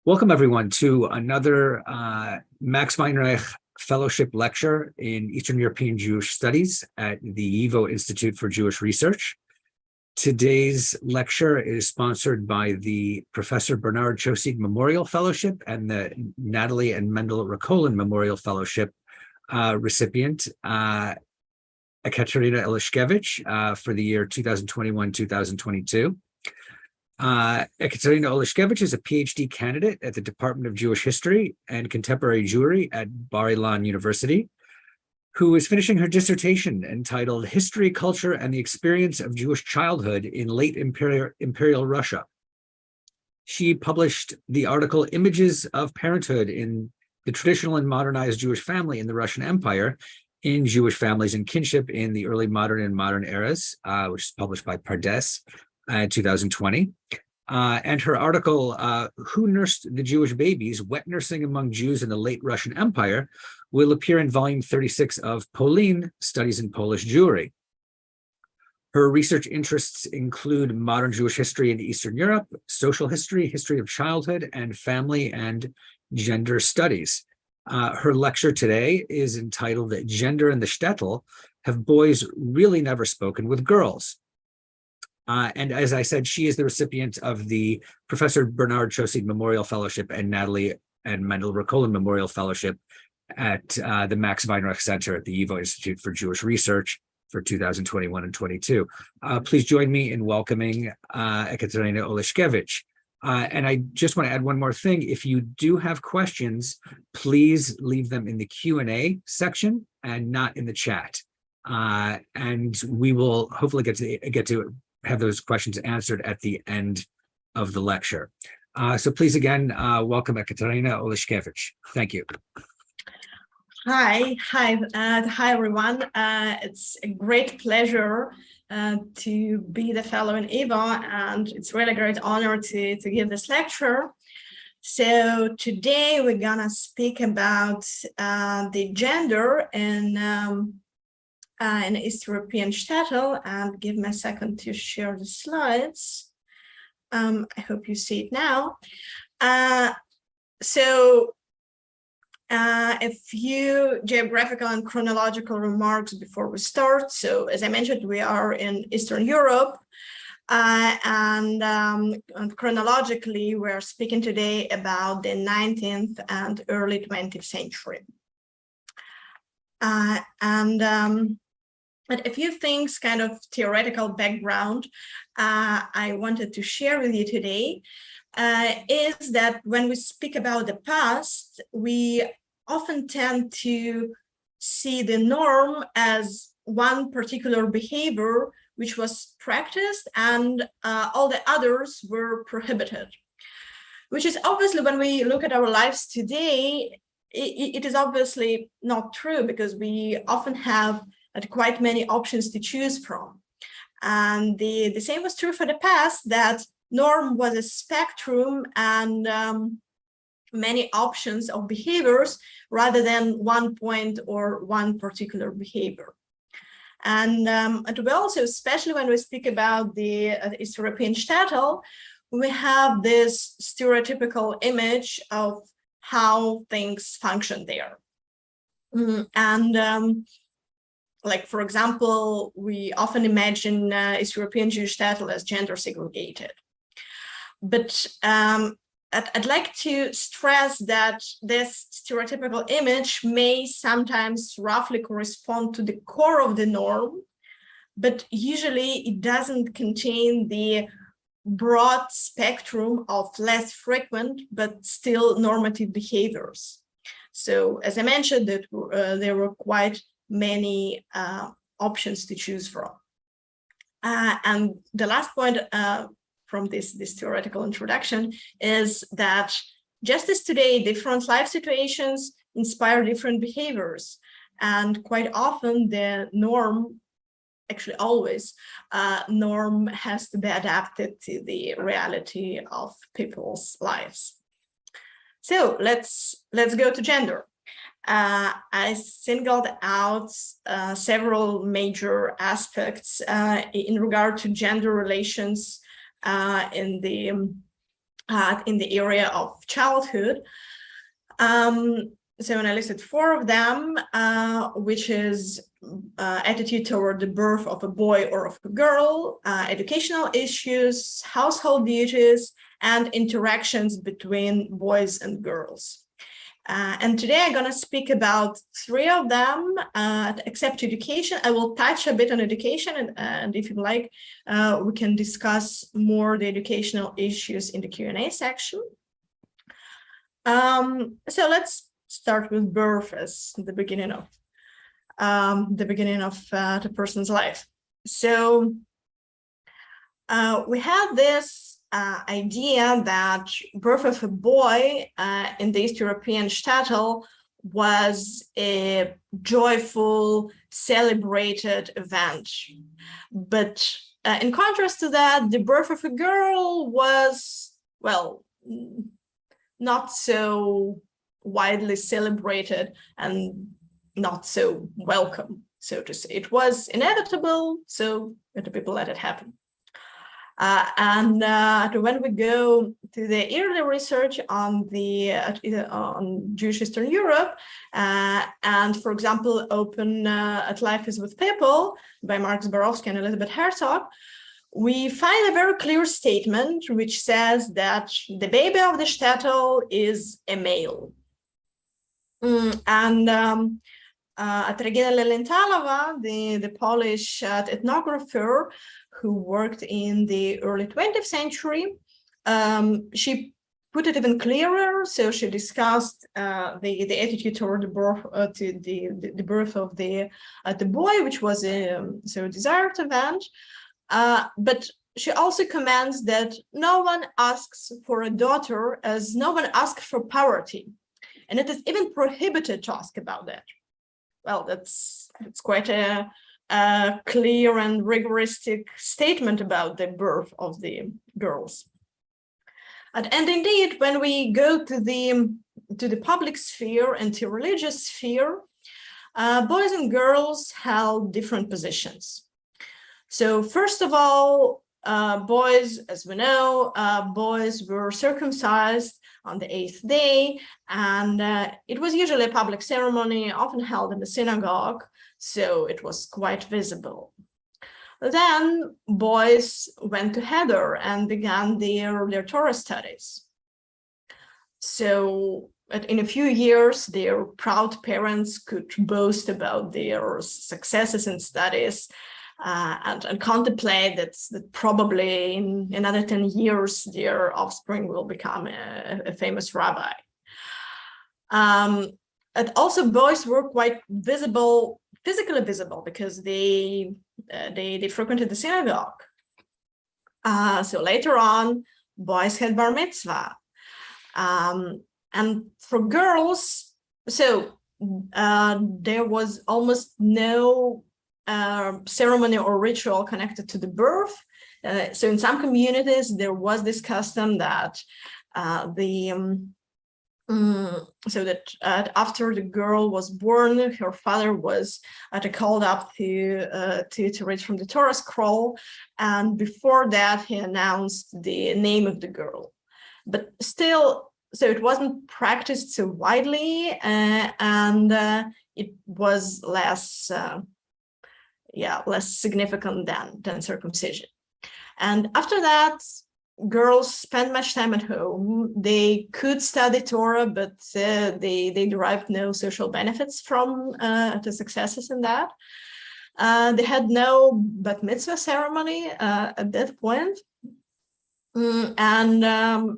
Welcome, everyone, to another Max Weinreich Fellowship Lecture in Eastern European Jewish Studies at the YIVO Institute for Jewish Research. Today's lecture is sponsored by the Professor Bernard Chosig Memorial Fellowship and the Natalie and Mendel Rakolin Memorial Fellowship recipient, Ekaterina Oleshkevich, for the year 2021-2022. Ekaterina Oleshkevich is a PhD candidate at the Department of Jewish History and Contemporary Jewry at Bar-Ilan University, who is finishing her dissertation entitled History, Culture, and the Experience of Jewish Childhood in Late Imperial Russia. She published the article Images of Parenthood in the Traditional and Modernized Jewish Family in the Russian Empire in Jewish Families and Kinship in the Early Modern and Modern Eras, which is published by Pardes. 2020, and her article, Who Nursed the Jewish Babies? Wet Nursing Among Jews in the Late Russian Empire, will appear in volume 36 of Polin, Studies in Polish Jewry. Her research interests include modern Jewish history in Eastern Europe, social history, history of childhood, and family and gender studies. Her lecture today is entitled Gender in the Shtetl, Have Boys Really Never Spoken with Girls? And as I said, she is the recipient of the Professor Bernard Chosig Memorial Fellowship and Natalie and Mendel Rakolin Memorial Fellowship at the Max Weinreich Center at the YIVO Institute for Jewish Research for 2021 and 22. Please join me in welcoming Ekaterina Oleshkevich. And I just want to add one more thing. If you do have questions, please leave them in the Q&A section and not in the chat. And we will hopefully get to have those questions answered at the end of the lecture. So please again, welcome Ekaterina Oleshkevich. Thank you. Hi everyone. It's a great pleasure to be the fellow in YIVO, and it's really a great honor to give this lecture. So today we're gonna speak about the gender in East European Shtetl, and give me a second to share the slides. I hope you see it now. A few geographical and chronological remarks before we start. So as I mentioned, we are in Eastern Europe, and chronologically, we're speaking today about the 19th and early 20th century. But a few things, kind of theoretical background, I wanted to share with you today, is that when we speak about the past, we often tend to see the norm as one particular behavior which was practiced and all the others were prohibited, which is obviously, when we look at our lives today, it is obviously not true, because we often have quite many options to choose from. And the same was true for the past, that norm was a spectrum and many options of behaviors rather than one point or one particular behavior. And we also, especially when we speak about the East European Shtetl, we have this stereotypical image of how things function there. Like, for example, we often imagine East European Jewish shtetl as gender segregated. But I'd like to stress that this stereotypical image may sometimes roughly correspond to the core of the norm, but usually it doesn't contain the broad spectrum of less frequent but still normative behaviors. So as I mentioned, that there were quite many options to choose from. And the last point from this theoretical introduction is that just as today, different life situations inspire different behaviors. And quite often the norm, actually always, norm has to be adapted to the reality of people's lives. So let's go to gender. I singled out several major aspects in regard to gender relations in the in the area of childhood. So when I listed 4 of them, which is attitude toward the birth of a boy or of a girl, educational issues, household duties, and interactions between boys and girls. And today I'm going to speak about 3 of them, except education. I will touch a bit on education, and if you like, we can discuss more the educational issues in the Q&A section. So let's start with birth as the beginning of the person's life. So we had this idea that birth of a boy in the East European Shtetl was a joyful, celebrated event. But in contrast to that, the birth of a girl was, well, not so widely celebrated and not so welcome, so to say. It was inevitable, so the people let it happen. And when we go to the early research on on Jewish Eastern Europe, and for example, open at Life is with People by Mark Zborowski and Elizabeth Herzog, we find a very clear statement which says that the baby of the shtetl is a male. And at Regina Lelentalova, the Polish ethnographer who worked in the early 20th century, she put it even clearer. So she discussed the attitude toward the birth, the birth of the boy, which was a desired event. But she also comments that no one asks for a daughter, as no one asks for poverty, and it is even prohibited to ask about that. Well, that's quite a clear and rigoristic statement about the birth of the girls. And indeed, when we go to the public sphere and to religious sphere, boys and girls held different positions. So first of all, boys, as we know, boys were circumcised on the 8th day, and it was usually a public ceremony, often held in the synagogue, so it was quite visible. Then boys went to Heder and began their Torah studies. So in a few years, their proud parents could boast about their successes in studies, and contemplate that probably in another 10 years, their offspring will become a famous rabbi. And also boys were quite visible, physically visible, because they frequented the synagogue. So later on, boys had bar mitzvah. And for girls, so there was almost no ceremony or ritual connected to the birth. So in some communities, there was this custom that after the girl was born, her father was called up to read from the Torah scroll, and before that he announced the name of the girl. But still, so it wasn't practiced so widely, and it was less significant than circumcision. And after that, girls spent much time at home. They could study Torah, but they derived no social benefits from the successes in that. They had no bat mitzvah ceremony at that point. And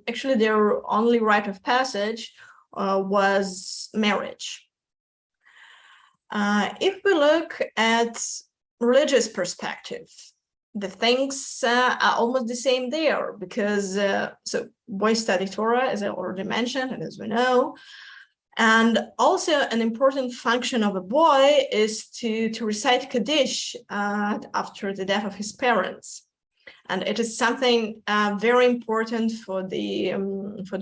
actually their only rite of passage was marriage. If we look at religious perspective, the things are almost the same there, because so boys study Torah, as I already mentioned, and as we know, and also an important function of a boy is to recite Kaddish after the death of his parents, and it is something very important for the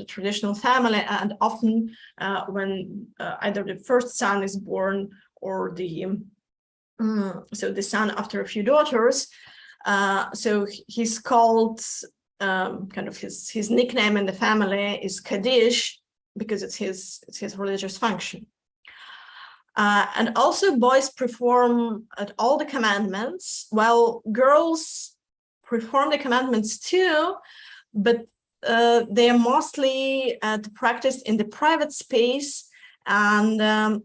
traditional family, and often when either the first son is born or the son after a few daughters. So he's called kind of his nickname in the family is Kaddish, because it's his religious function. And also boys perform all the commandments, while girls perform the commandments too, but they are mostly practiced in the private space. And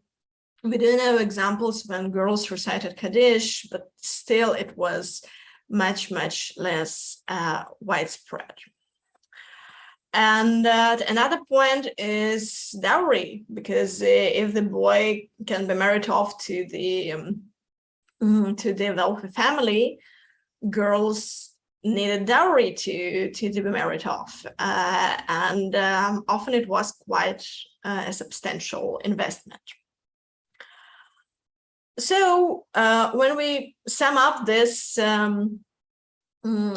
we do know examples when girls recited Kaddish, but still it was much, much less widespread. And another point is dowry, because if the boy can be married off to the wealthy family, girls need a dowry to be married off, and often it was quite a substantial investment. So when we sum up this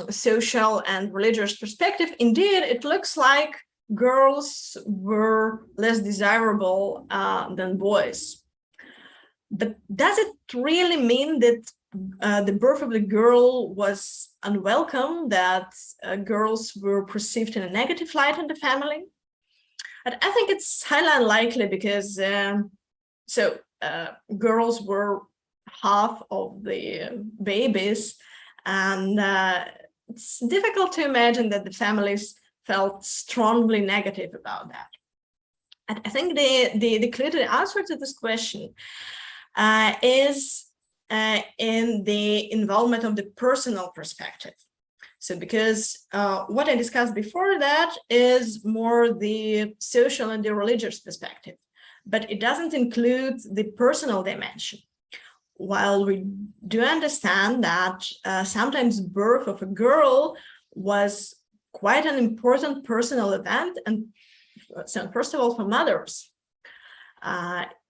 social and religious perspective, indeed, it looks like girls were less desirable than boys. But does it really mean that the birth of the girl was unwelcome, that girls were perceived in a negative light in the family? But I think it's highly unlikely, because girls were half of the babies, and it's difficult to imagine that the families felt strongly negative about that. And I think the clear answer to this question is in the involvement of the personal perspective. So because what I discussed before that is more the social and the religious perspective, but it doesn't include the personal dimension. While we do understand that sometimes birth of a girl was quite an important personal event, and so first of all for mothers,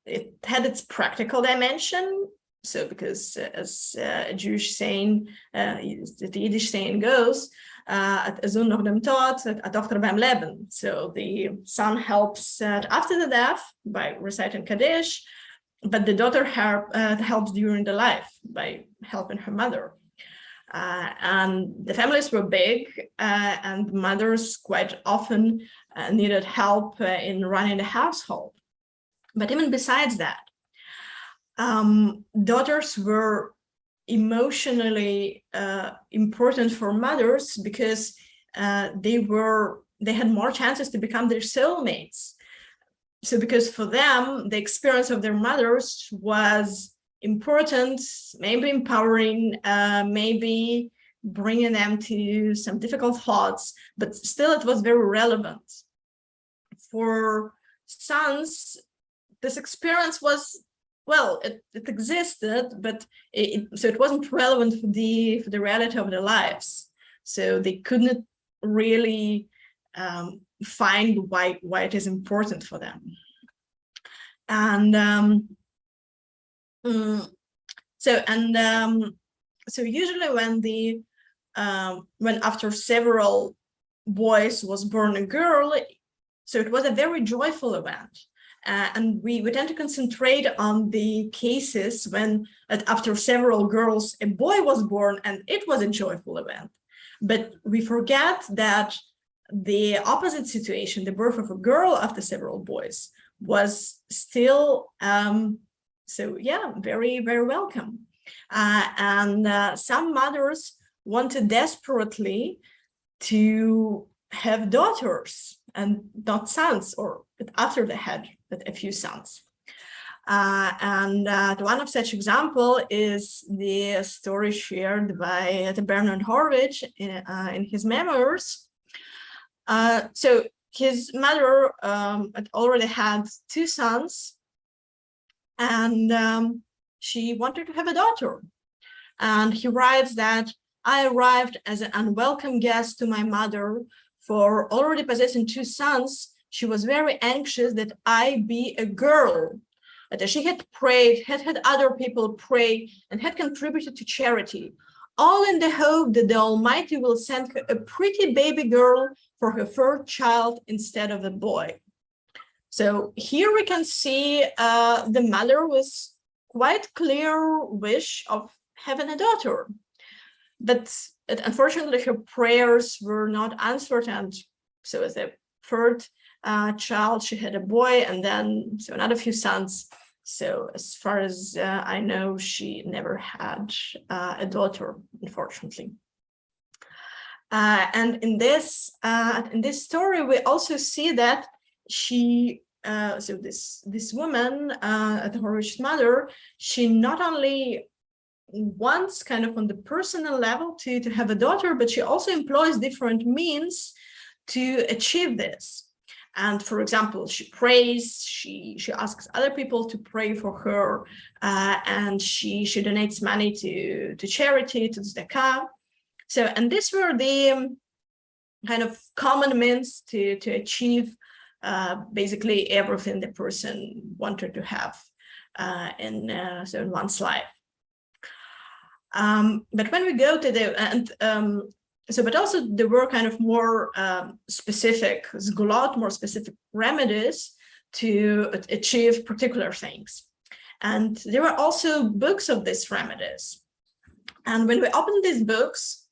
it had its practical dimension. So because as a Jewish saying, the Yiddish saying goes, "A Sohn nach dem Tod, a Tochter beim Leben." So the son helps after the death by reciting Kaddish, but the daughter helps during the life by helping her mother. And the families were big, and mothers quite often needed help in running the household. But even besides that, daughters were emotionally important for mothers, because they had more chances to become their soulmates. So because for them, the experience of their mothers was important, maybe empowering, maybe bringing them to some difficult thoughts, but still it was very relevant. For sons, this experience was, well, it existed, but it wasn't relevant for the reality of their lives. So they couldn't really find why it is important for them. And so usually when after several boys was born a girl, so it was a very joyful event. And we tend to concentrate on the cases when after several girls, a boy was born and it was a joyful event. But we forget that the opposite situation, the birth of a girl after several boys, was still, very, very welcome. And some mothers wanted desperately to have daughters and not sons, or after they had a few sons. And one of such example is the story shared by Bernard Horvitz in his memoirs. So his mother already had 2 sons, and she wanted to have a daughter. And he writes that, "I arrived as an unwelcome guest to my mother, for already possessing 2 sons, she was very anxious that I be a girl. That she had prayed, had other people pray, and had contributed to charity, all in the hope that the Almighty will send her a pretty baby girl for her first child instead of a boy." So here we can see the mother with quite clear wish of having a daughter. But unfortunately, her prayers were not answered, and so as a third child, she had a boy, and then so another few sons. So as far as I know, she never had a daughter, unfortunately. And in this story, we also see that she, so this woman, the Horowitz mother, she not only wants kind of on the personal level to have a daughter, but she also employs different means to achieve this. And for example, she prays, she asks other people to pray for her, and she donates money to charity, to tzedakah. So, and these were the kind of common means to achieve basically everything the person wanted to have in one's life. But when we go to the, but also there were kind of more specific sgulot, more specific remedies to achieve particular things. And there were also books of these remedies. And when we open these books,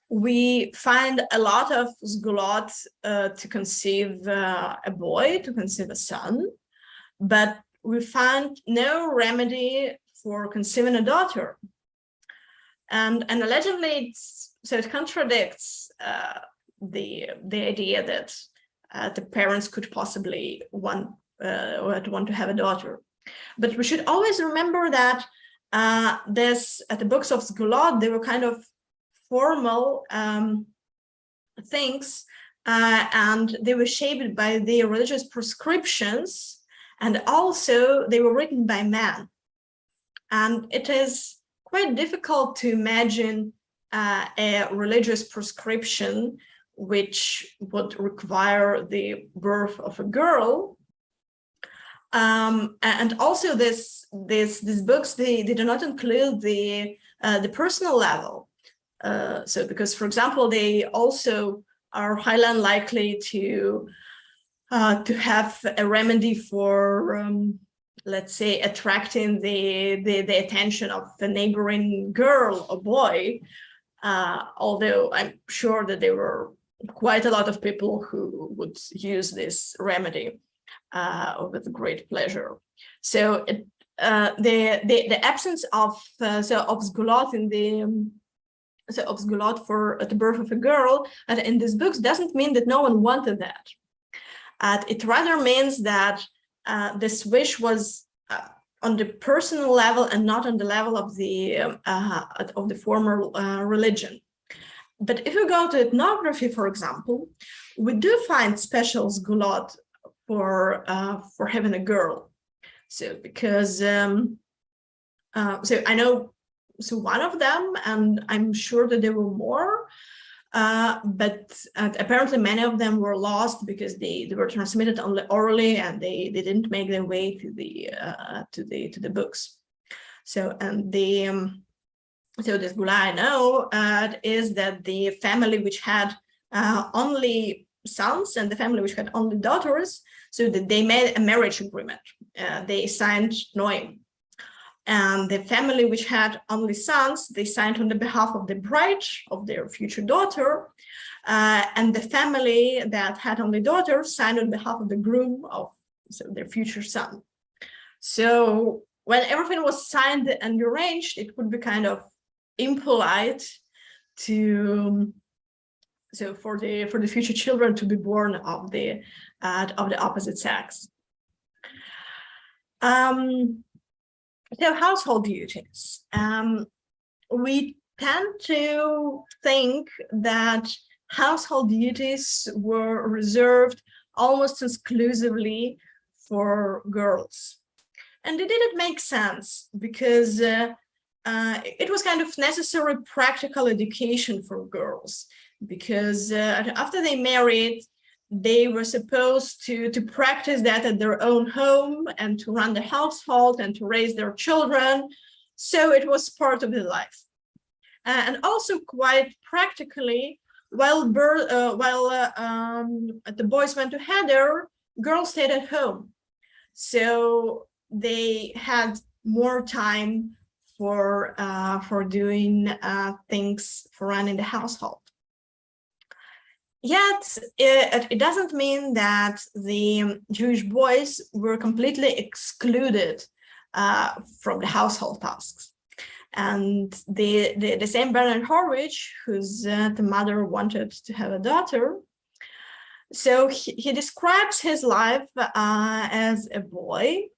we find a lot of sgulot to conceive a boy, to conceive a son, but we find no remedy for conceiving a daughter. And allegedly, it contradicts the idea that the parents could possibly want to have a daughter. But we should always remember that the books of Sgulot, they were kind of formal things, and they were shaped by the religious prescriptions, and also they were written by men. And it is quite difficult to imagine a religious prescription which would require the birth of a girl. And also these books, they do not include the personal level. So because, for example, they also are highly unlikely to have a remedy for let's say, attracting the attention of the neighboring girl or boy, although I'm sure that there were quite a lot of people who would use this remedy with great pleasure. So the absence of sgulot in the of sgulot for the birth of a girl in these books doesn't mean that no one wanted that. It rather means that this wish was on the personal level and not on the level of the former religion. But if we go to ethnography, for example, we do find special sgulot for having a girl. So because so I know one of them, and I'm sure that there were more. But apparently many of them were lost because they were transmitted only orally, and they didn't make their way to the books. So and this gula I know is that the family which had only sons and the family which had only daughters, so that they made a marriage agreement. They signed noim. And the family which had only sons, they signed on the behalf of the bride, of their future daughter, and the family that had only daughters signed on behalf of the groom of their future son. So when everything was signed and arranged, it would be kind of impolite to for the future children to be born of the opposite sex. So household duties. We tend to think that household duties were reserved almost exclusively for girls. And it didn't make sense because it was kind of necessary practical education for girls, because after they married, they were supposed to practice that at their own home and to run the household and to raise their children. So it was part of their life. And also quite practically, while the boys went to heder, girls stayed at home. So they had more time for doing things for running the household. Yet, it doesn't mean that the Jewish boys were completely excluded from the household tasks. And the same Bernard Horwich, whose the mother wanted to have a daughter, so he describes his life as a boy.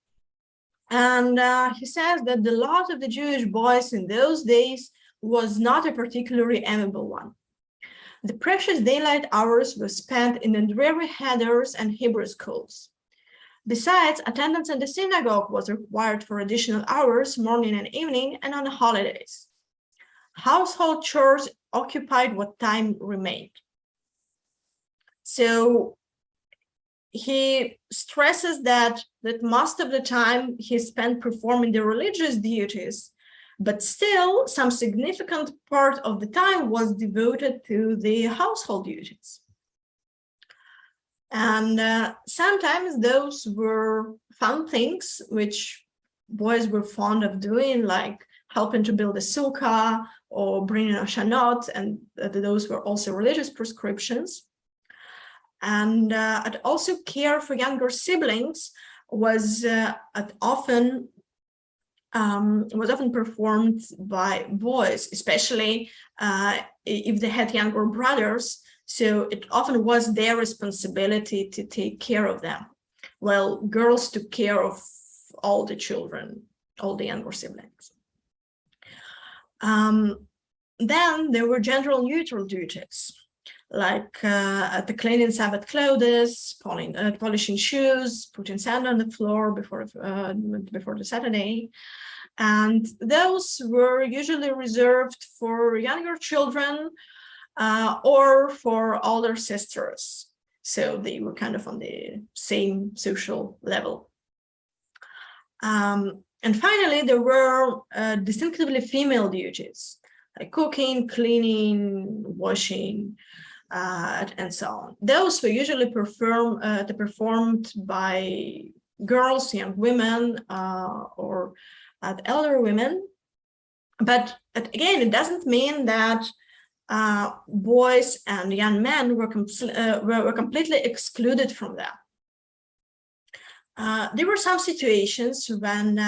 And he says that the lot of the Jewish boys in those days was not a particularly amiable one. The precious daylight hours were spent in the dreary heders and Hebrew schools. Besides, attendance in the synagogue was required for additional hours, morning and evening, and on holidays. Household chores occupied what time remained. So he stresses that most of the time he spent performing the religious duties, but still some significant part of the time was devoted to the household duties. And sometimes those were fun things which boys were fond of doing, like helping to build a sukkah or bringing a shanot, and those were also religious prescriptions. And also care for younger siblings was often performed by boys, especially if they had younger brothers. So it often was their responsibility to take care of them, while girls took care of all the children, all the younger siblings. Then there were gender neutral duties, like the cleaning Sabbath clothes, polishing shoes, putting sand on the floor before the Saturday. And those were usually reserved for younger children or for older sisters. So they were kind of on the same social level. And finally, there were distinctively female duties, like cooking, cleaning, washing, and so on. Those were usually performed by girls, young women, or elder women. But again, it doesn't mean that boys and young men were completely excluded from that. There were some situations when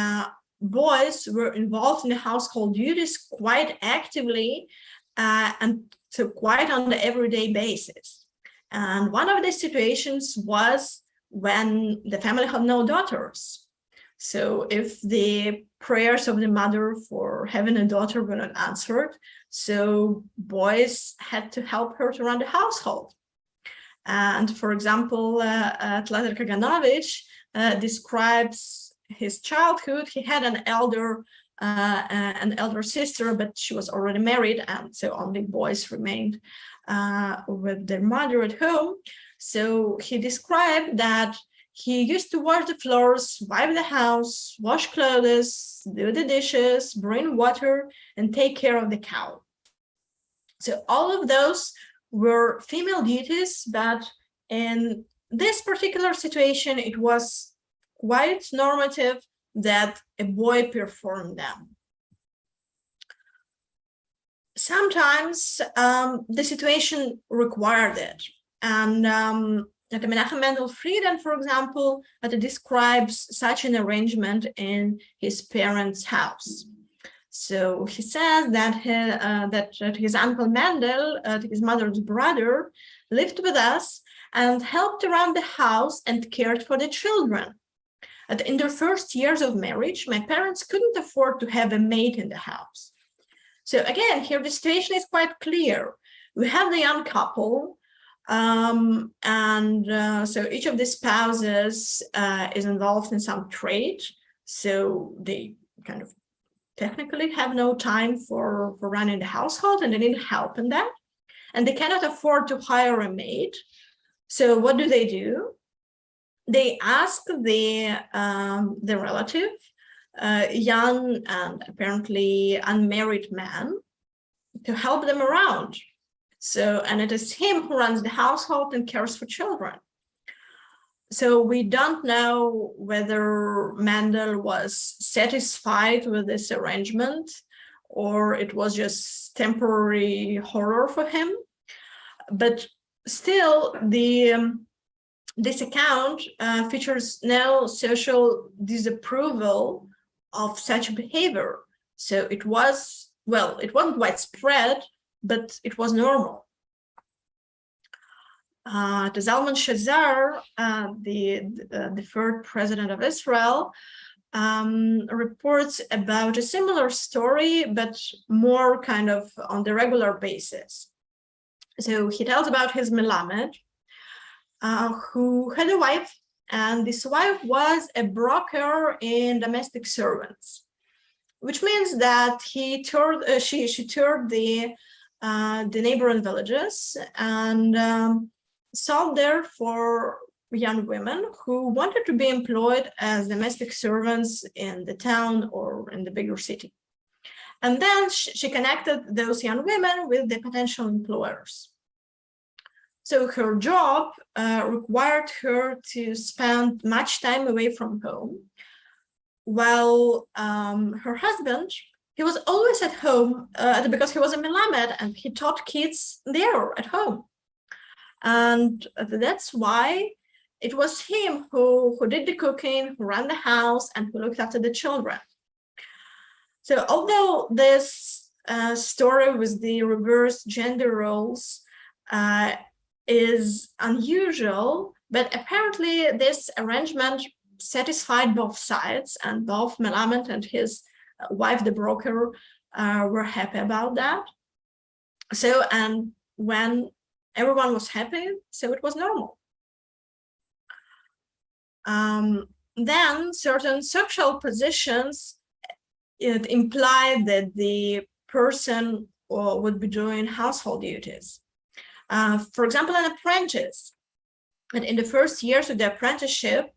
boys were involved in the household duties quite actively and so quite on the everyday basis. And one of the situations was when the family had no daughters. So if the prayers of the mother for having a daughter were not answered, so boys had to help her to run the household. And for example, Tzlater Kaganovich describes his childhood. He had an elder sister, but she was already married, and so only boys remained with their mother at home. So he described that he used to wash the floors, wipe the house, wash clothes, do the dishes, bring water, and take care of the cow. So all of those were female duties, but in this particular situation, it was quite normative that a boy performed them. Sometimes the situation required it. And Menachem Mendel Frieden, for example, describes such an arrangement in his parents' house. So he says that his uncle Mendel, his mother's brother, lived with us and helped around the house and cared for the children. And in their first years of marriage, my parents couldn't afford to have a maid in the house. So again, here the situation is quite clear. We have the young couple, so each of the spouses is involved in some trade. So they kind of technically have no time for running the household, and they need help in that. And they cannot afford to hire a maid. So what do? They ask the relative, young and apparently unmarried man, to help them around. So, and it is him who runs the household and cares for children. So we don't know whether Mendel was satisfied with this arrangement or it was just temporary horror for him. But still, this account features no social disapproval of such behavior. So it was, well, it wasn't widespread, but it was normal. The Zalman Shazar, the third president of Israel, reports about a similar story, but more kind of on the regular basis. So he tells about his Melamed, who had a wife, and this wife was a broker in domestic servants, which means that she toured the neighboring villages and sought there for young women who wanted to be employed as domestic servants in the town or in the bigger city. And then she connected those young women with the potential employers. So her job required her to spend much time away from home, while her husband, he was always at home because he was a Melamed and he taught kids there at home. And that's why it was him who did the cooking, who ran the house, and who looked after the children. So although this story with the reversed gender roles is unusual, but apparently this arrangement satisfied both sides, and both Melamed and his wife, the broker, were happy about that. So, and when everyone was happy, so it was normal. Then certain social positions, it implied that the person would be doing household duties. For example, an apprentice. And in the first years of the apprenticeship,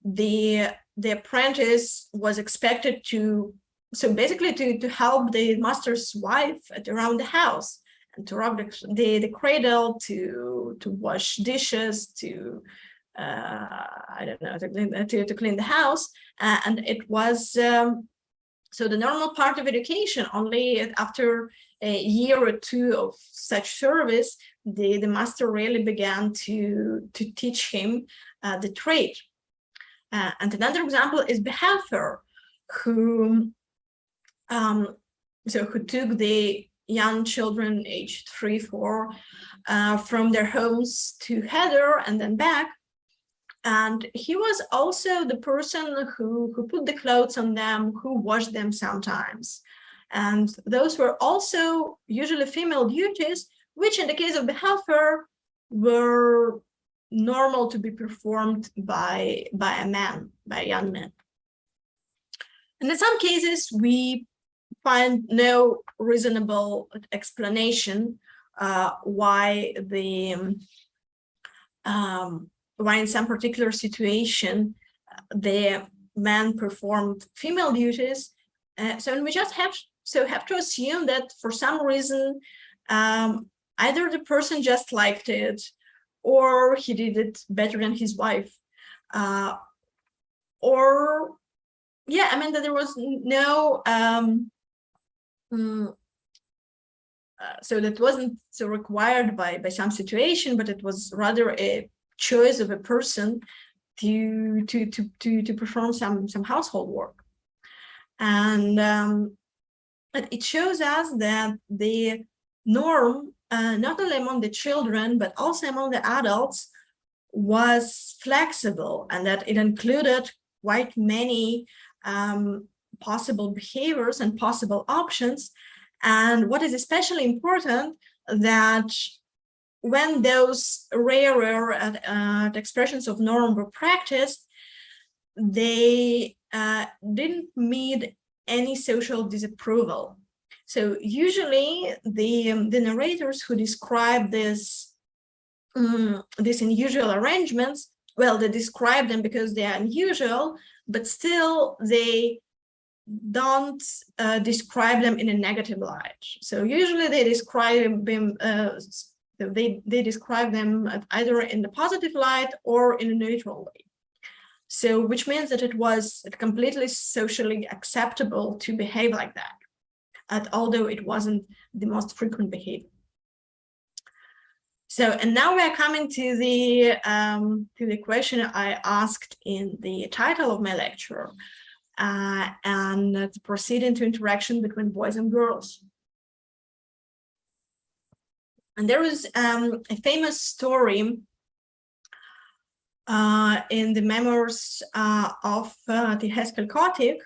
the apprentice was expected to, so basically to help the master's wife around the house, and to rub the cradle, to wash dishes, to I don't know, to clean the house. And it was so the normal part of education. Only after a year or two of such service, the master really began to teach him the trade. And another example is Behalfer, who took the young children aged 3, 4 from their homes to Heder and then back. And he was also the person who put the clothes on them, who washed them sometimes. And those were also usually female duties, which in the case of Behalfer were normal to be performed by a man, by a young man. And in some cases, we find no reasonable explanation why in some particular situation the man performed female duties. So we just have to assume that for some reason either the person just liked it, or he did it better than his wife, or yeah, I mean that there was no so that wasn't so required by some situation, but it was rather a choice of a person to perform some household work. And it shows us that the norm, not only among the children but also among the adults, was flexible, and that it included quite many possible behaviors and possible options. And what is especially important, that when those rarer expressions of norm were practiced, they didn't meet any social disapproval. So usually the narrators who describe these unusual arrangements, well, they describe them because they are unusual, but still they don't describe them in a negative light. So usually they describe them So they describe them either in the positive light or in a neutral way. So which means that it was completely socially acceptable to behave like that, although it wasn't the most frequent behavior. So, and now we are coming to the question I asked in the title of my lecture, and to proceed into interaction between boys and girls. And there is a famous story in the memoirs of the Haskell Kotick,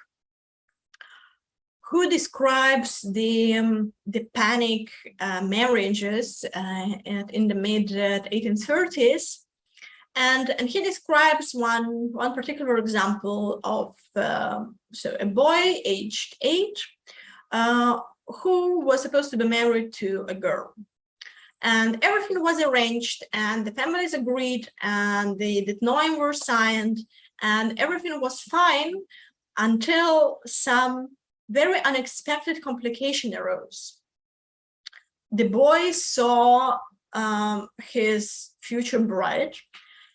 who describes the panic marriages in the mid 1830s, and he describes one particular example of so a boy aged 8 who was supposed to be married to a girl, and everything was arranged, and the families agreed, and the knowing were signed, and everything was fine until some very unexpected complication arose. The boy saw his future bride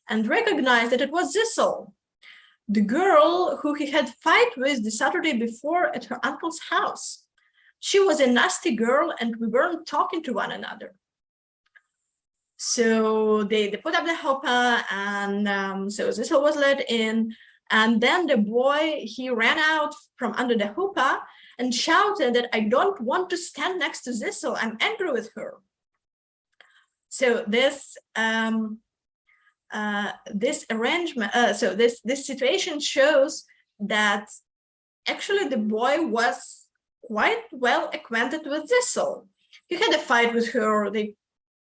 and recognized that it was Shtetl, the girl who he had fight with the Saturday before at her uncle's house. She was a nasty girl, and we weren't talking to one another. So they put up the chuppah, and so Shtetl was let in. And then the boy, he ran out from under the chuppah and shouted that, "I don't want to stand next to Shtetl. I'm angry with her." So this arrangement, so this situation shows that actually the boy was quite well acquainted with Shtetl. He had a fight with her.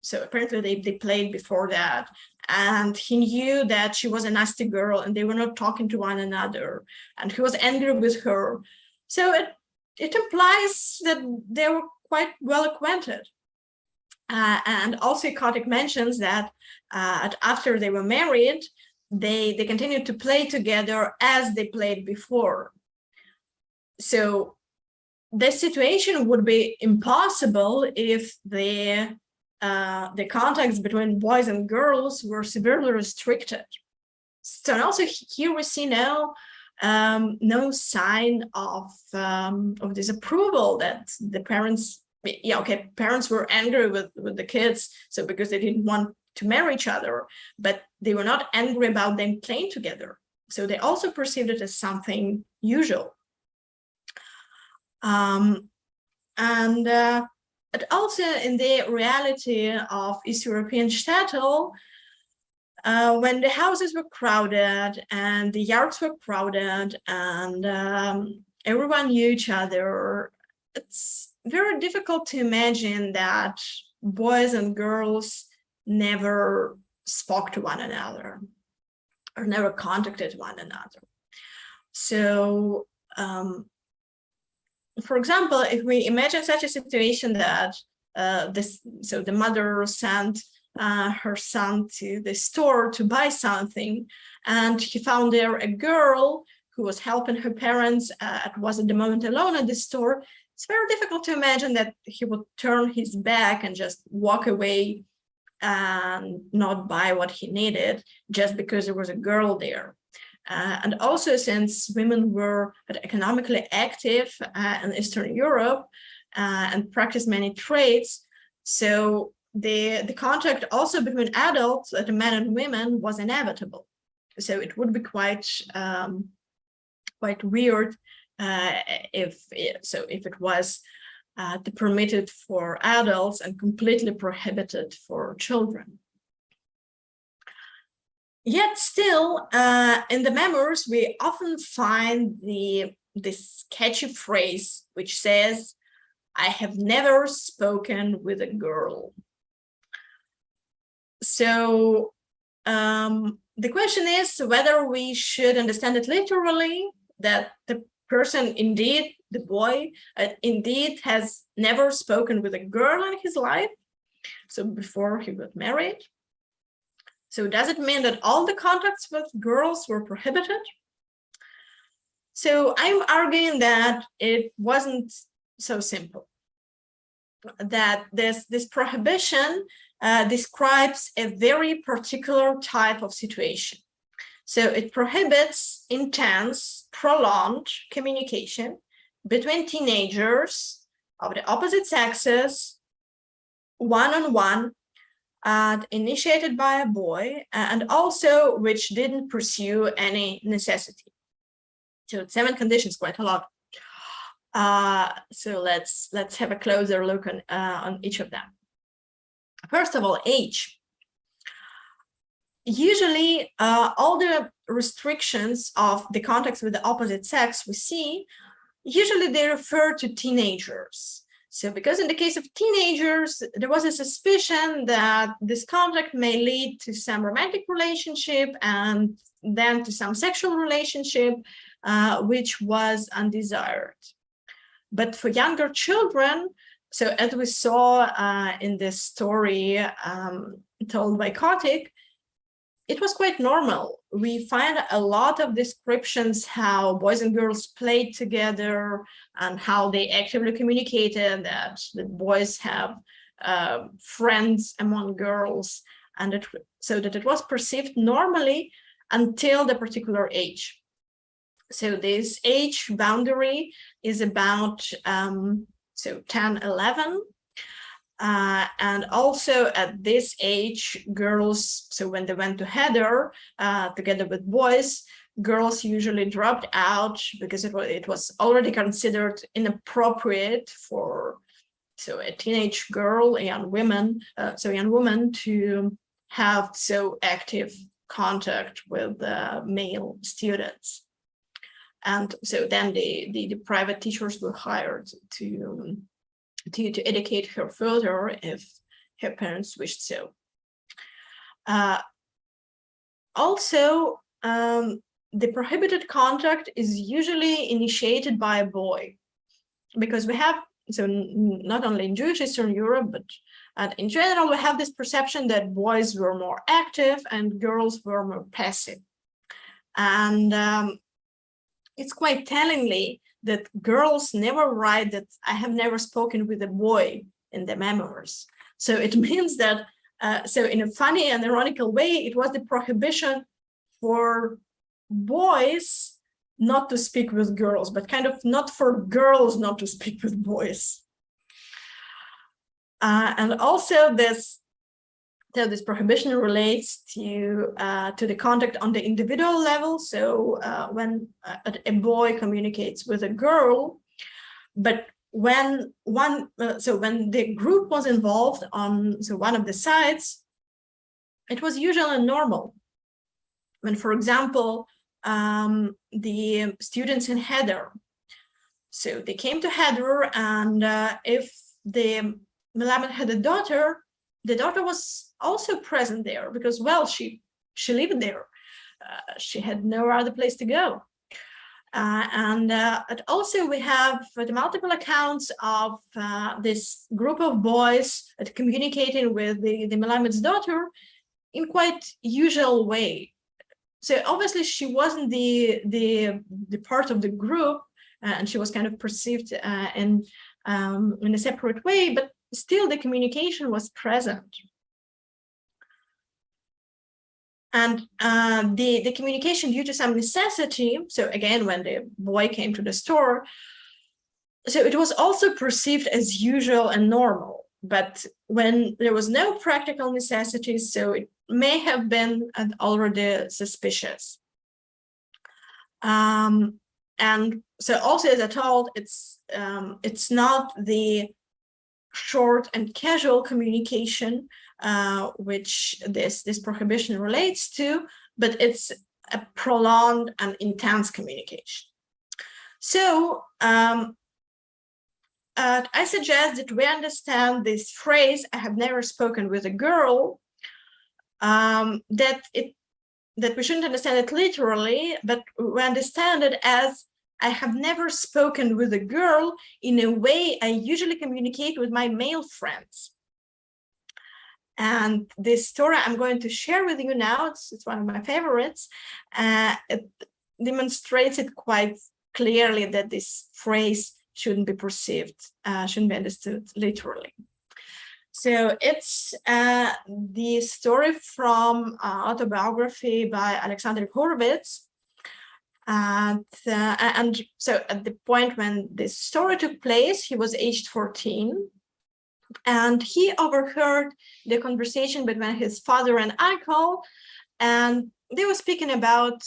So apparently they played before that, and he knew that she was a nasty girl and they were not talking to one another, and he was angry with her. So it implies that they were quite well acquainted. And also Kotick mentions that after they were married, they continued to play together as they played before. So the situation would be impossible if the contacts between boys and girls were severely restricted. So, and also here we see no sign of disapproval that the parents, parents were angry with the kids, so because they didn't want to marry each other, but they were not angry about them playing together. So they also perceived it as something usual. But also in the reality of East European Shtetl, when the houses were crowded and the yards were crowded and everyone knew each other, it's very difficult to imagine that boys and girls never spoke to one another or never contacted one another. So, for example, if we imagine such a situation that the mother sent her son to the store to buy something, and he found there a girl who was helping her parents, was at the moment alone at the store, it's very difficult to imagine that he would turn his back and just walk away and not buy what he needed just because there was a girl there. And also, since women were economically active in Eastern Europe and practiced many trades, so the contact also between adults, the men and women, was inevitable. So it would be quite weird if it was permitted for adults and completely prohibited for children. Yet still, in the memoirs, we often find this catchy phrase which says, "I have never spoken with a girl." So the question is whether we should understand it literally, that the person indeed, the boy, indeed has never spoken with a girl in his life, so before he got married. So does it mean that all the contacts with girls were prohibited? So I'm arguing that it wasn't so simple, that this prohibition describes a very particular type of situation. So it prohibits intense, prolonged communication between teenagers of the opposite sexes, one-on-one, initiated by a boy, and also which didn't pursue any necessity. So 7 conditions, quite a lot. So let's have a closer look on each of them. First of all, age. Usually, all the restrictions of the contact with the opposite sex we see, usually they refer to teenagers. So because in the case of teenagers, there was a suspicion that this contact may lead to some romantic relationship and then to some sexual relationship, which was undesired. But for younger children, so as we saw in this story told by Kotick, it was quite normal. We find a lot of descriptions how boys and girls played together and how they actively communicated, that the boys have friends among girls, and so that it was perceived normally until the particular age. So this age boundary is about 10, 11. And also at this age, girls, so when they went to Heather together with boys, girls usually dropped out because it was already considered inappropriate for a teenage girl, a young woman to have so active contact with male students. And so then the private teachers were hired to educate her further if her parents wished so. Also, the prohibited contact is usually initiated by a boy, because we have, so not only in Jewish Eastern Europe, but in general, we have this perception that boys were more active and girls were more passive. And it's quite tellingly that girls never write that I have never spoken with a boy in the memoirs. So it means that, so in a funny and ironical way, it was the prohibition for boys not to speak with girls, but kind of not for girls not to speak with boys. And also this prohibition relates to the contact on the individual level. So when a boy communicates with a girl, but when when the group was involved on one of the sides, it was usually normal. When, for example, the students in Heather, so they came to Heather, and if the Melamed had a daughter, the daughter was also present there because, well, she lived there. She had no other place to go. And also we have the multiple accounts of this group of boys communicating with the Melamed's daughter in quite usual way. So obviously she wasn't the part of the group, and she was kind of perceived in a separate way, but still the communication was present. And the communication due to some necessity, so again, when the boy came to the store, so it was also perceived as usual and normal. But when there was no practical necessity, so it may have been already suspicious. And so also, as I told, it's not the short and casual communication which this prohibition relates to, but it's a prolonged and intense communication. So I suggest that we understand this phrase, I have never spoken with a girl, that we shouldn't understand it literally, but we understand it as I have never spoken with a girl in a way I usually communicate with my male friends. And this story I'm going to share with you now, it's one of my favorites. It demonstrates it quite clearly that this phrase shouldn't be perceived, shouldn't be understood literally. So it's the story from autobiography by Alexander Horowitz. And so at the point when this story took place, he was aged 14. And he overheard the conversation between his father and uncle. And they were speaking about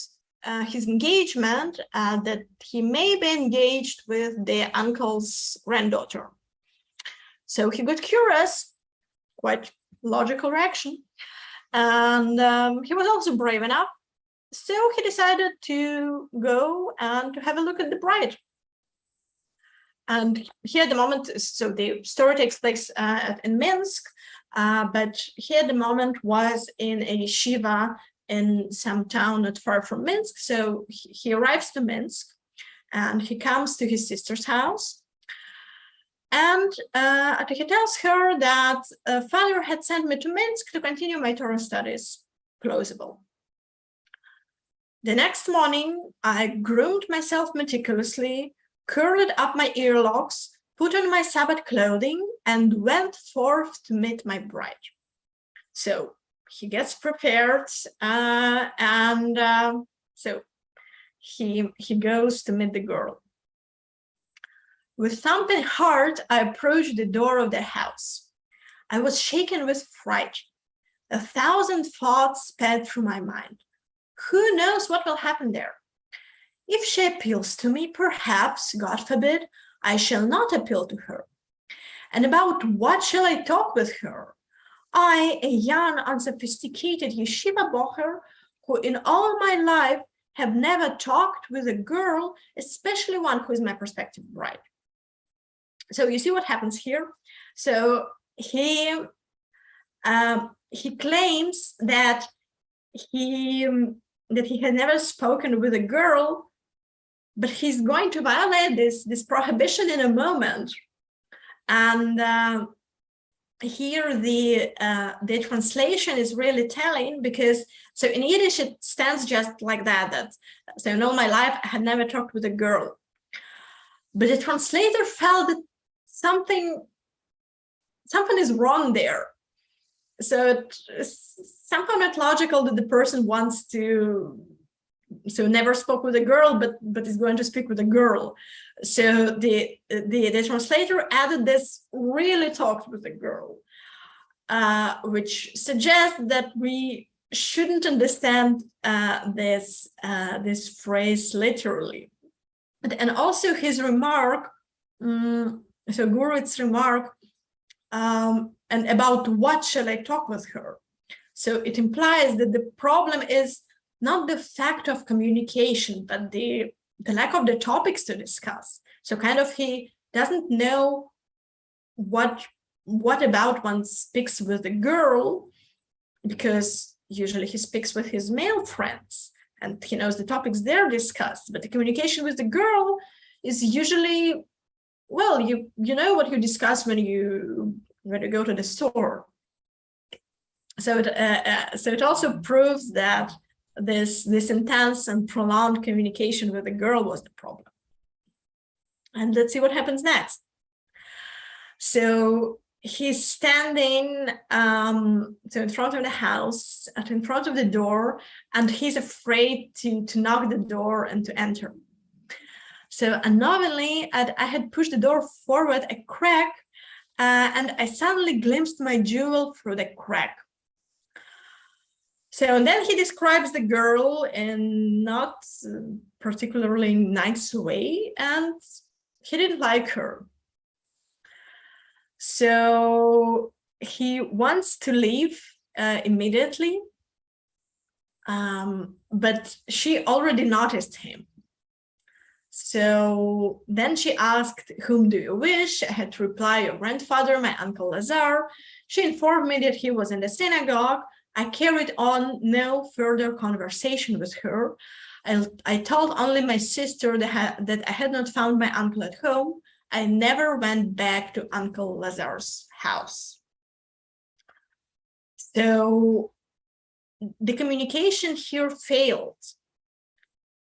his engagement, that he may be engaged with the uncle's granddaughter. So he got curious, quite logical reaction. And he was also brave enough. So he decided to go and to have a look at the bride. And here at the moment, so the story takes place in Minsk, but here at the moment was in a yeshiva in some town not far from Minsk. So he arrives to Minsk and he comes to his sister's house. And he tells her that father had sent me to Minsk to continue my Torah studies, plausible. The next morning, I groomed myself meticulously, curled up my earlocks, put on my Sabbath clothing, and went forth to meet my bride. So he gets prepared, so he goes to meet the girl. With thumping heart, I approached the door of the house. I was shaken with fright. 1,000 thoughts sped through my mind. Who knows what will happen there? If she appeals to me, perhaps, God forbid, I shall not appeal to her. And about what shall I talk with her? I, a young, unsophisticated yeshiva bocher, who in all my life have never talked with a girl, especially one who is my prospective bride. So you see what happens here. So he claims that he had never spoken with a girl, but he's going to violate this prohibition in a moment. And here the translation is really telling, because so in Yiddish it stands just like that so in all my life I had never talked with a girl. But the translator felt that something is wrong there. So it's somehow not logical that the person wants to, so never spoke with a girl, but is going to speak with a girl. So the translator added this really talked with a girl, which suggests that we shouldn't understand this phrase literally. And also his remark, so Guru's remark, and about what shall I talk with her? So it implies that the problem is not the fact of communication, but the lack of the topics to discuss. So kind of he doesn't know what about one speaks with a girl, because usually he speaks with his male friends and he knows the topics they're discussed. But the communication with the girl is usually, well, you know what you discuss when you go to the store. So it also proves that this intense and prolonged communication with the girl was the problem. And let's see what happens next. So he's standing so in front of the house, in front of the door, and he's afraid to knock the door and to enter. So unknowingly, I had pushed the door forward a crack, and I suddenly glimpsed my jewel through the crack. So and then he describes the girl in not particularly nice way, and he didn't like her. So he wants to leave immediately, but she already noticed him. So then she asked, "Whom do you wish?" I had to reply, "Your grandfather, my uncle Lazar." She informed me that he was in the synagogue. I carried on no further conversation with her. I told only my sister that I had not found my uncle at home. I never went back to Uncle Lazar's house. So the communication here failed,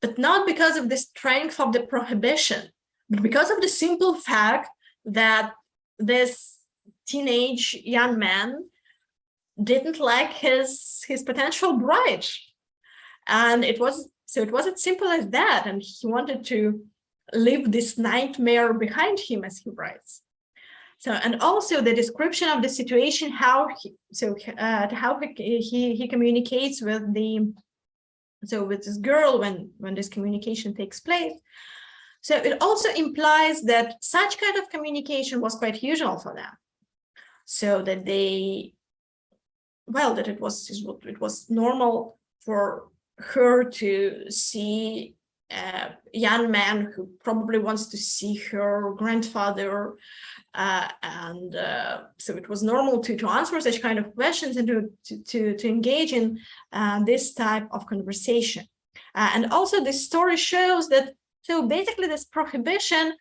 but not because of the strength of the prohibition, but because of the simple fact that this teenage young man didn't like his potential bride. And it was as simple as that. And he wanted to leave this nightmare behind him, as he writes. So, and also the description of the situation, how he communicates with with this girl when this communication takes place. So it also implies that such kind of communication was quite usual for them. So that that it was normal for her to see a young man who probably wants to see her grandfather, so it was normal to answer such kind of questions and to engage in this type of conversation. And also this story shows that, so basically this prohibition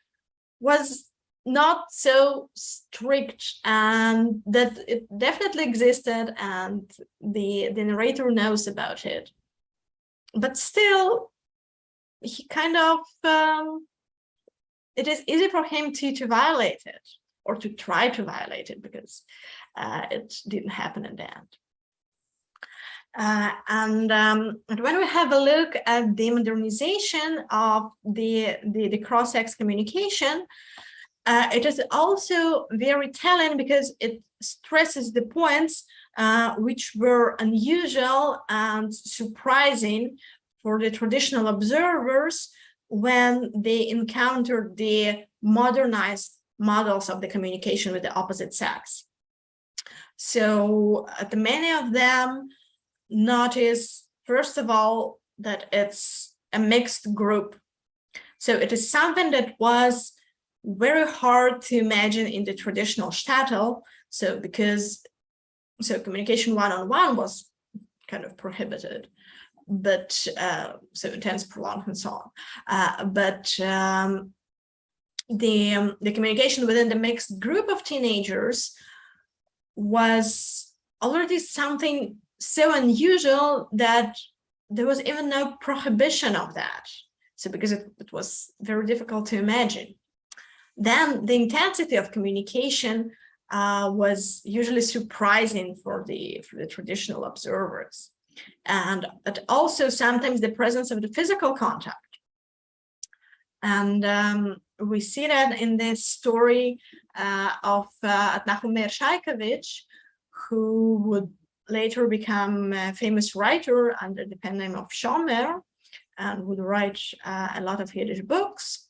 was not so strict, and that it definitely existed, and the narrator knows about it. But still, he kind of, it is easy for him to violate it, or to try to violate it, because it didn't happen in the end. And when we have a look at the modernization of the cross-sex communication, it is also very telling, because it stresses the points which were unusual and surprising for the traditional observers when they encountered the modernized models of the communication with the opposite sex. So many of them notice, first of all, that it's a mixed group. So it is something that was very hard to imagine in the traditional Shtetl. So communication one-on-one was kind of prohibited, but so intense, prolonged, and so on. The communication within the mixed group of teenagers was already something so unusual that there was even no prohibition of that. So because it was very difficult to imagine. Then the intensity of communication was usually surprising for the traditional observers, but also sometimes the presence of the physical contact. And we see that in this story of Nahum Shaikovich, who would later become a famous writer under the pen name of Shomer, and would write a lot of Yiddish books.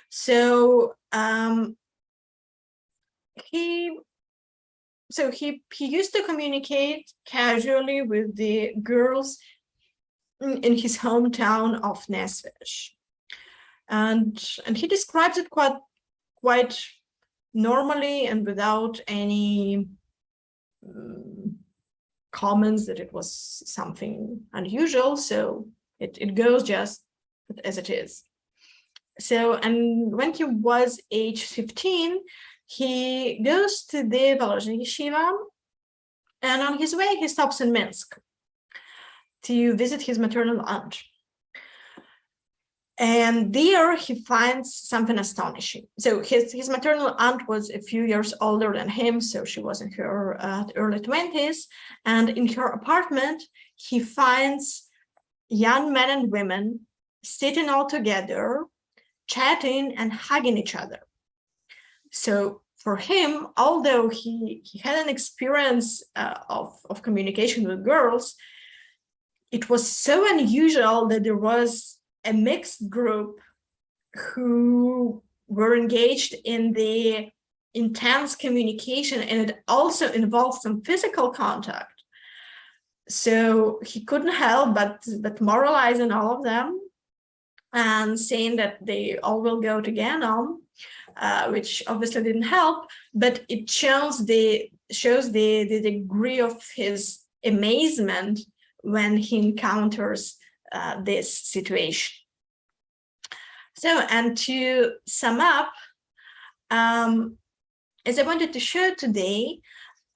So he used to communicate casually with the girls in his hometown of Nesvesh, and he describes it quite normally and without any comments that it was something unusual. So it goes just as it is. So, and when he was age 15, he goes to the Volozhin Yeshiva, and on his way he stops in Minsk to visit his maternal aunt. And there he finds something astonishing. So his maternal aunt was a few years older than him, so she was in her early 20s. And in her apartment, he finds young men and women sitting all together, chatting and hugging each other. So for him, although he had an experience of communication with girls, it was so unusual that there was a mixed group who were engaged in the intense communication, and it also involved some physical contact. So he couldn't help but moralizing all of them and saying that they all will go to Gehenom, which obviously didn't help, but it shows the degree of his amazement when he encounters this situation. So, and to sum up, as I wanted to show today,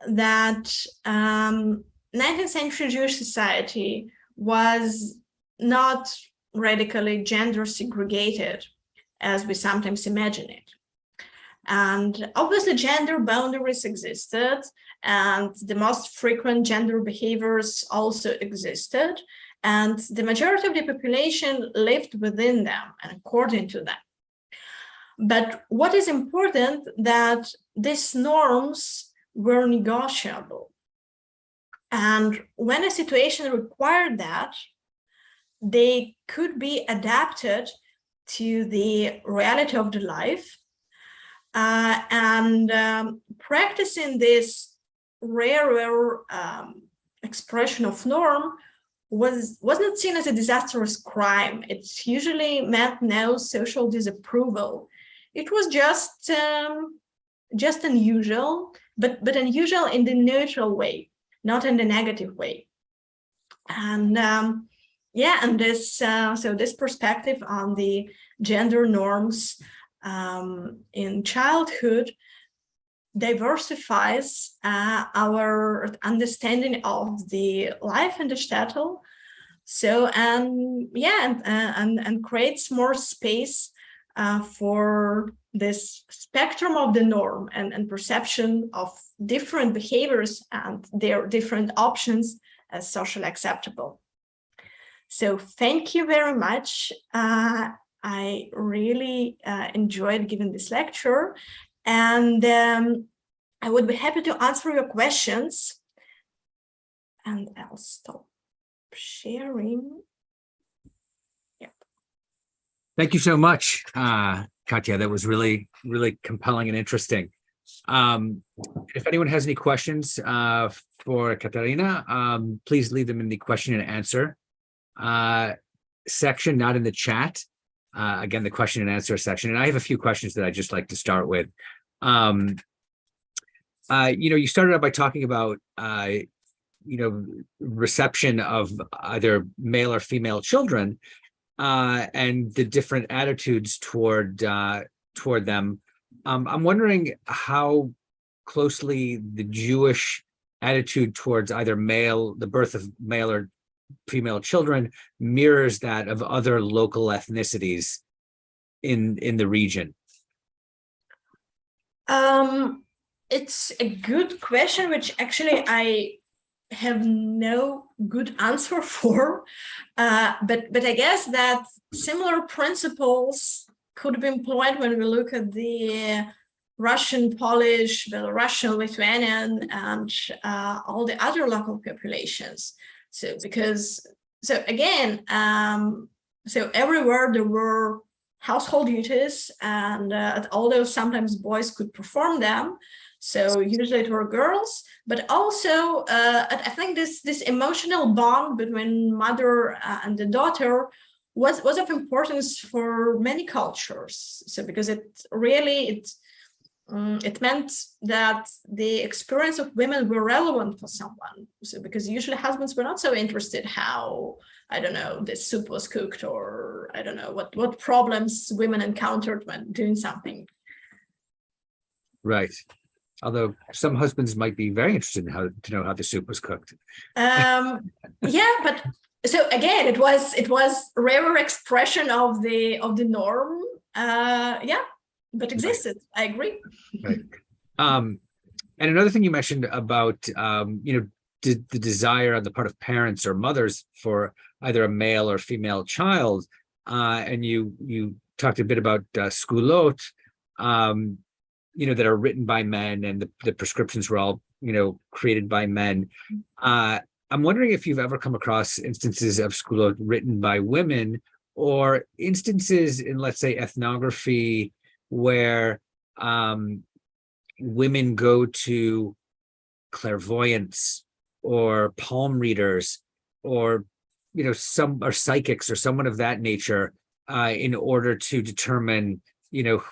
that 19th century Jewish society was not radically gender segregated as we sometimes imagine it. And obviously gender boundaries existed, and the most frequent gender behaviors also existed, and the majority of the population lived within them and according to them. But what is important that these norms were negotiable. And when a situation required that, they could be adapted to the reality of the life. Practicing this rarer expression of norm was not seen as a disastrous crime. It usually meant no social disapproval. It was just unusual, but unusual in the neutral way, not in the negative way. And this perspective on the gender norms in childhood diversifies our understanding of the life in the shtetl. So and creates more space for this spectrum of the norm and perception of different behaviors and their different options as socially acceptable. So thank you very much. I really enjoyed giving this lecture, and I would be happy to answer your questions. And I'll stop sharing. Yep. Thank you so much, Katya. That was really, really compelling and interesting. If anyone has any questions for Katarina, please leave them in the question and answer section, not in the chat. Again, the question and answer section. And I have a few questions that I'd just like to start with. You started out by talking about, reception of either male or female children and the different attitudes toward them. I'm wondering how closely the Jewish attitude towards either the birth of male or female children mirrors that of other local ethnicities in the region. It's a good question, which actually I have no good answer for, but I guess that similar principles could be employed when we look at the Russian, Polish, Belarusian, Lithuanian, and all the other local populations. So everywhere there were household duties, and although sometimes boys could perform them, so usually it were girls, but also I think this emotional bond between mother and the daughter was of importance for many cultures. So because it meant that the experience of women were relevant for someone. So because usually husbands were not so interested how, I don't know, the soup was cooked, or I don't know what problems women encountered when doing something. Right. Although some husbands might be very interested in to know how the soup was cooked. But so again, it was rarer expression of the norm. But existed. Right. I agree. Right. And another thing you mentioned about the desire on the part of parents or mothers for either a male or female child, and you talked a bit about skulot, that are written by men, and the prescriptions were all created by men. I'm wondering if you've ever come across instances of skulot written by women, or instances in, let's say, ethnography where women go to clairvoyants or palm readers or some are psychics or someone of that nature in order to determine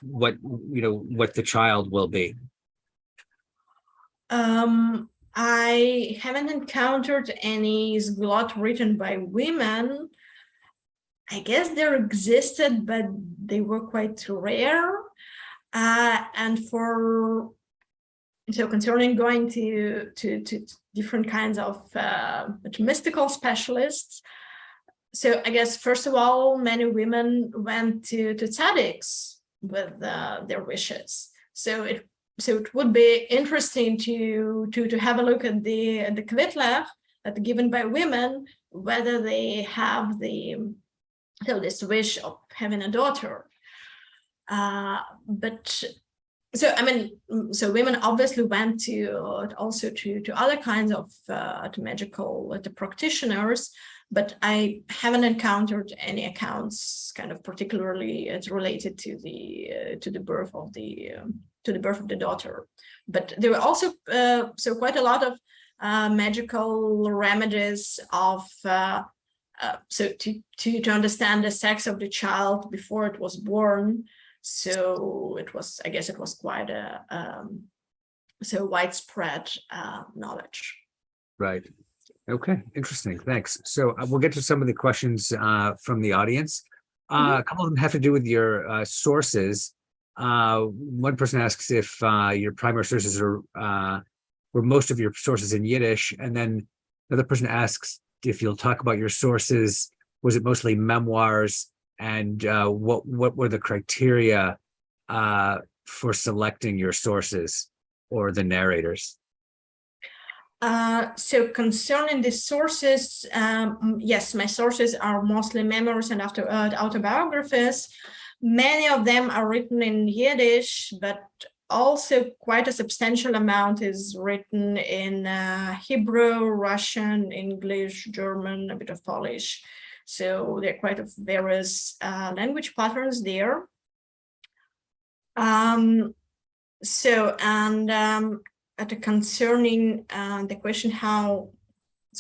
what the child will be. I haven't encountered any skulot written by women. I guess there existed, but they were quite rare. And concerning going to different kinds of mystical specialists. So I guess, first of all, many women went to tzaddiks with their wishes. So it would be interesting to have a look at the Kvitler that given by women, whether they have this wish of having a daughter. But so I mean, so women obviously went also to other kinds of magical practitioners, but I haven't encountered any accounts kind of particularly related to the birth of the daughter. But there were also so quite a lot of magical remedies of so to understand the sex of the child before it was born. So I guess it was quite a so widespread knowledge. Right. Okay. Interesting. Thanks. So we'll get to some of the questions from the audience. A couple of them have to do with your sources. One person asks if your primary sources were most of your sources in Yiddish, and then another person asks if you'll talk about your sources. Was it mostly memoirs, and what were the criteria for selecting your sources or the narrators? So concerning the sources, yes, my sources are mostly memoirs and autobiographies. Many of them are written in Yiddish, but also quite a substantial amount is written in Hebrew, Russian, English, German, a bit of Polish. So there are quite a various language patterns there. Concerning the question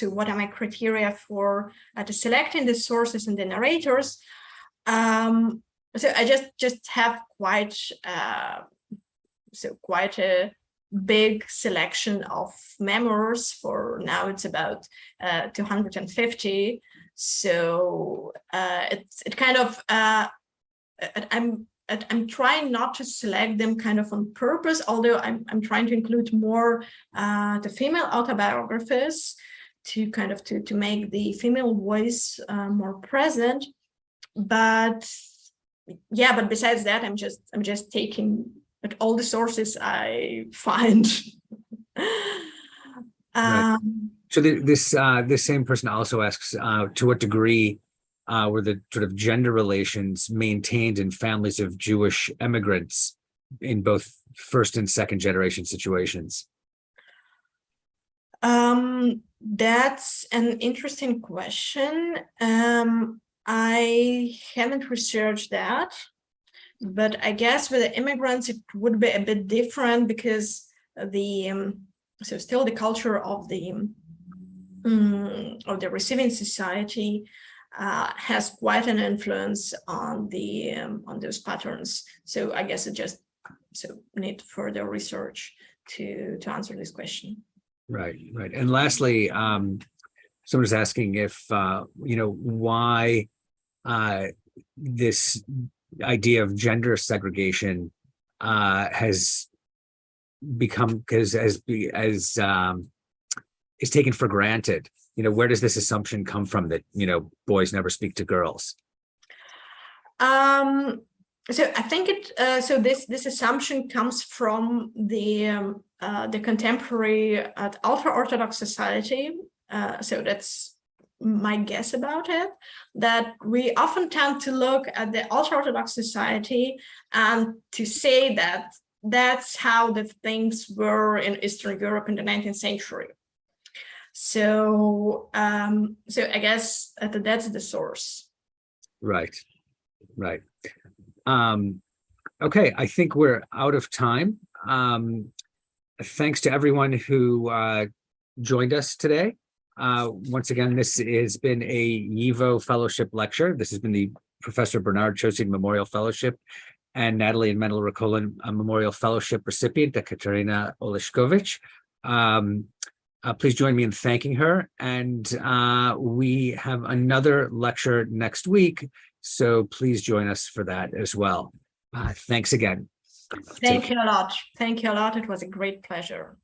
what are my criteria for selecting the sources and the narrators? So I just have quite a big selection of memoirs. For now, it's about 250. So it kind of I'm trying not to select them kind of on purpose, although I'm trying to include more the female autobiographies to kind of to make the female voice more present. But yeah, but besides that, I'm just taking all the sources I find. Right. So this same person also asks, to what degree were the sort of gender relations maintained in families of Jewish immigrants in both first and second generation situations? That's an interesting question. I haven't researched that, but I guess with the immigrants it would be a bit different because still the culture of the receiving society has quite an influence on those patterns. So I guess it just need further research to answer this question. Right. And lastly, someone's asking if why this idea of gender segregation has become is taken for granted. Where does this assumption come from that boys never speak to girls? So I think this assumption comes from the contemporary ultra-Orthodox society. So that's my guess about it, that we often tend to look at the ultra-Orthodox society and to say that that's how the things were in Eastern Europe in the 19th century. So I guess that's the source. Right. Okay, I think we're out of time. Thanks to everyone who joined us today. Once again, this has been a YIVO Fellowship lecture. This has been the Professor Bernard Chosing Memorial Fellowship and Natalie and Mendel Rakolin Memorial Fellowship recipient, Katerina Oleszkowicz. Please join me in thanking her. And we have another lecture next week, so please join us for that as well. Thanks again. Thank you a lot. It was a great pleasure.